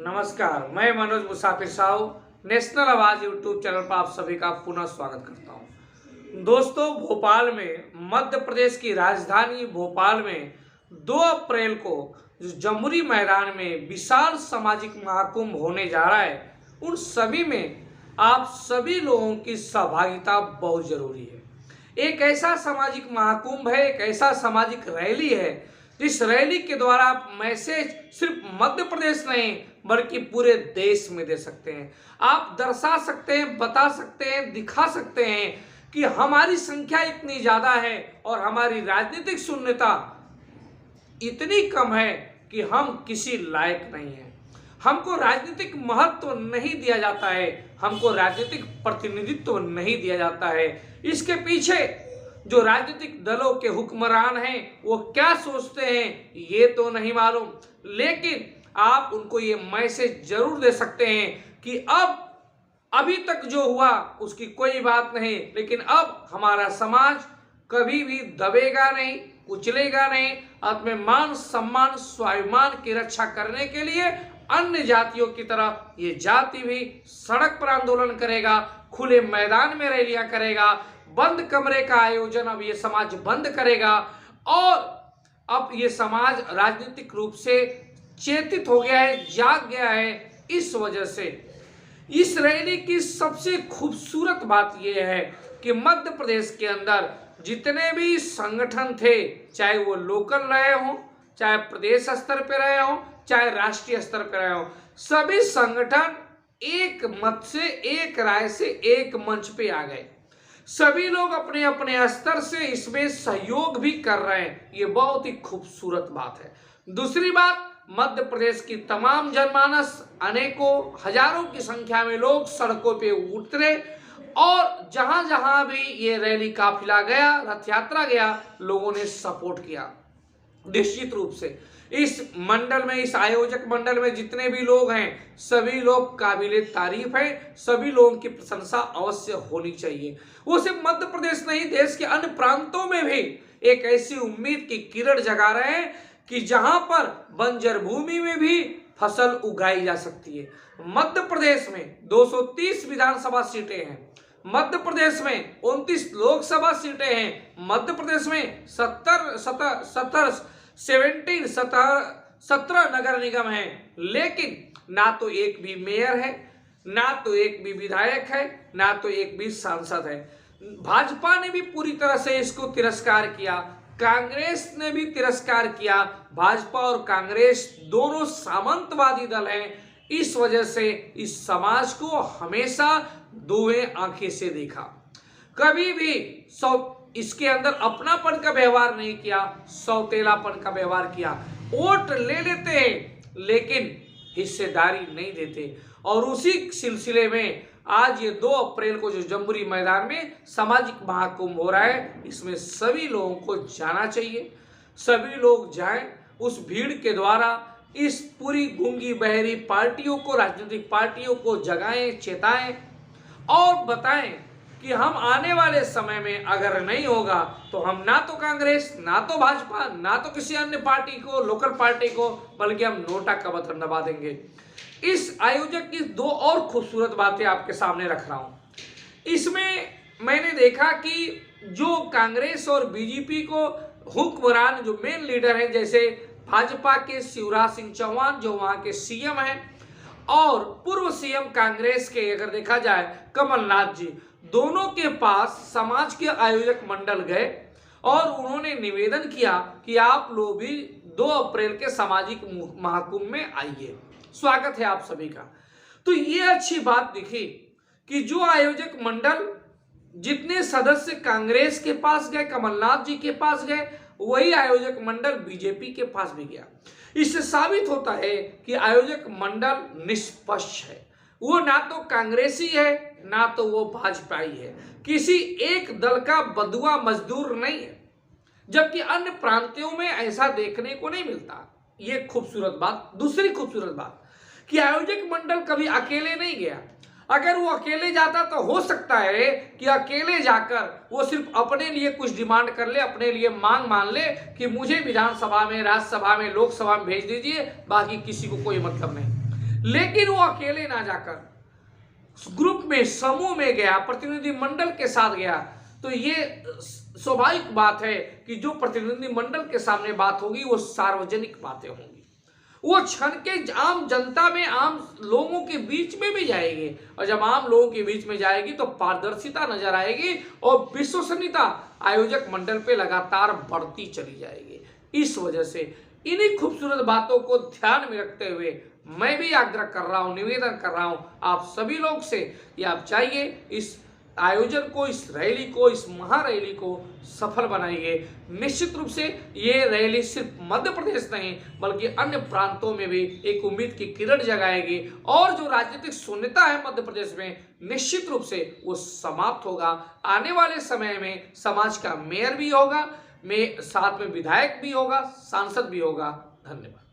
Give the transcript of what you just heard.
नमस्कार, मैं मनोज मुसाफिर साहू नेशनल आवाज यूट्यूब चैनल पर आप सभी का पुनः स्वागत करता हूं। दोस्तों, भोपाल में मध्य प्रदेश की राजधानी भोपाल में 2 अप्रैल को जो जमुरी मैदान में विशाल सामाजिक महाकुंभ होने जा रहा है, उन सभी में आप सभी लोगों की सहभागिता बहुत जरूरी है। एक ऐसा सामाजिक महाकुंभ है, एक ऐसा सामाजिक रैली है जिस रैली के द्वारा आप मैसेज सिर्फ मध्य प्रदेश नहीं बल्कि पूरे देश में दे सकते हैं। आप दर्शा सकते हैं, बता सकते हैं, दिखा सकते हैं कि हमारी संख्या इतनी ज्यादा है और हमारी राजनीतिक शून्यता इतनी कम है कि हम किसी लायक नहीं हैं। हमको राजनीतिक महत्व नहीं दिया जाता है, हमको राजनीतिक प्रतिनिधित्व नहीं दिया जाता है। इसके पीछे जो राजनीतिक दलों के हुक्मरान हैं वो क्या सोचते हैं ये तो नहीं मालूम, लेकिन आप उनको ये मैसेज जरूर दे सकते हैं कि अभी तक जो हुआ उसकी कोई बात नहीं, लेकिन अब हमारा समाज कभी भी दबेगा नहीं, कुचलेगा नहीं। अपने मान सम्मान स्वाभिमान की रक्षा करने के लिए अन्य जातियों की तरह ये जाति भी सड़क पर आंदोलन करेगा, खुले मैदान में रैलियां करेगा, बंद कमरे का आयोजन अब ये समाज बंद करेगा। और अब ये समाज राजनीतिक रूप से चेतित हो गया है, जाग गया है। इस वजह से इस रैली की सबसे खूबसूरत बात यह है कि मध्य प्रदेश के अंदर जितने भी संगठन थे, चाहे वो लोकल रहे हों, चाहे प्रदेश स्तर पर रहे हों, चाहे राष्ट्रीय स्तर पर रहे हों, सभी संगठन एक मत से, एक राय से, एक मंच पे आ गए। सभी लोग अपने अपने स्तर से इसमें सहयोग भी कर रहे हैं। ये बहुत ही खूबसूरत बात है। दूसरी बात, मध्य प्रदेश की तमाम जनमानस, अनेकों हजारों की संख्या में लोग सड़कों पे उतरे और जहां जहां भी ये रैली काफिला गया, रथ यात्रा गया, लोगों ने सपोर्ट किया। निश्चित रूप से इस मंडल में, इस आयोजक मंडल में जितने भी लोग हैं, सभी लोग काबिले तारीफ हैं। सभी लोगों की प्रशंसा अवश्य होनी चाहिए। वो सिर्फ मध्य प्रदेश नहीं, देश के अन्य प्रांतों में भी एक ऐसी उम्मीद की किरण जगा रहे हैं कि जहां पर बंजर भूमि में भी फसल उगाई जा सकती है। मध्य प्रदेश में 230 विधानसभा सीटें हैं, मध्य प्रदेश में 29 लोकसभा सीटें हैं, मध्य प्रदेश में 17 नगर निगम हैं, लेकिन ना तो एक भी मेयर है, ना तो एक भी विधायक है, ना तो एक भी सांसद है। भाजपा ने भी पूरी तरह से इसको तिरस्कार किया, कांग्रेस ने भी तिरस्कार किया। भाजपा और कांग्रेस दोनों सामंतवादी दल हैं। इस वजह से इस समाज को हमेशा दोवें आंखें से देखा, कभी भी इसके अंदर अपनापन का व्यवहार नहीं किया, सौतेलापन का व्यवहार किया। वोट ले लेते हैं लेकिन हिस्सेदारी नहीं देते। और उसी सिलसिले में आज ये 2 अप्रैल को जो जमुरी मैदान में सामाजिक महाकुंभ हो रहा है, इसमें सभी लोगों को जाना चाहिए। सभी लोग जाएं, उस भीड़ के द्वारा इस पूरी गूंगी बहरी पार्टियों को, राजनीतिक पार्टियों को जगाएं, चेताएं और बताएं कि हम आने वाले समय में अगर नहीं होगा तो हम ना तो कांग्रेस, ना तो भाजपा, ना तो किसी अन्य पार्टी को, लोकल पार्टी को, बल्कि हम नोटा का बटन दबा देंगे। इस आयोजक की 2 और खूबसूरत बातें आपके सामने रख रहा हूं। इसमें मैंने देखा कि जो कांग्रेस और बीजेपी को हुक्मरान, जो मेन लीडर हैं, जैसे भाजपा के शिवराज सिंह चौहान जो वहां के सीएम हैं, और पूर्व सीएम कांग्रेस के अगर देखा जाए कमलनाथ जी, दोनों के पास समाज के आयोजक मंडल गए और उन्होंने निवेदन किया कि आप लोग भी 2 अप्रैल के सामाजिक महाकुंभ में आइए, स्वागत है आप सभी का। तो ये अच्छी बात दिखी कि जो आयोजक मंडल, जितने सदस्य कांग्रेस के पास गए, कमलनाथ जी के पास गए, वही आयोजक मंडल बीजेपी के पास भी गया। इससे साबित होता है कि आयोजक मंडल निष्पक्ष है। वो ना तो कांग्रेसी है, ना तो वो भाजपाई है, किसी एक दल का बदुआ मजदूर नहीं है, जबकि अन्य प्रांतों में ऐसा देखने को नहीं मिलता। ये खूबसूरत बात। दूसरी खूबसूरत बात कि आयोजक मंडल कभी अकेले नहीं गया। अगर वो अकेले जाता तो हो सकता है कि अकेले जाकर वो सिर्फ अपने लिए कुछ डिमांड कर ले, अपने लिए मांग मान ले कि मुझे विधानसभा में, राज्यसभा में, लोकसभा में भेज दीजिए, बाकी किसी को कोई मतलब नहीं। लेकिन वो अकेले ना जाकर ग्रुप में, समूह में गया, प्रतिनिधि मंडल के साथ गया, तो ये स्वाभाविक बात है कि जो प्रतिनिधि मंडल के सामने बात होगी वो सार्वजनिक बातें होंगी। वो क्षण के आम जनता में, आम लोगों के बीच में भी जाएगी, और जब आम लोगों के बीच में जाएगी तो पारदर्शिता नजर आएगी और विश्वसनीयता आयोजक मंडल पे लगातार बढ़ती चली जाएगी। इस वजह से इन्हीं खूबसूरत बातों को ध्यान में रखते हुए मैं भी आग्रह कर रहा हूं, निवेदन कर रहा हूं आप सभी लोग से कि आप चाहिए इस आयोजन को, इस रैली को, इस महारैली को सफल बनाइए। निश्चित रूप से ये रैली सिर्फ मध्य प्रदेश नहीं बल्कि अन्य प्रांतों में भी एक उम्मीद की किरण जगाएगी, और जो राजनीतिक शून्यता है मध्य प्रदेश में निश्चित रूप से वो समाप्त होगा। आने वाले समय में समाज का मेयर भी होगा, में साथ में विधायक भी होगा, सांसद भी होगा। धन्यवाद।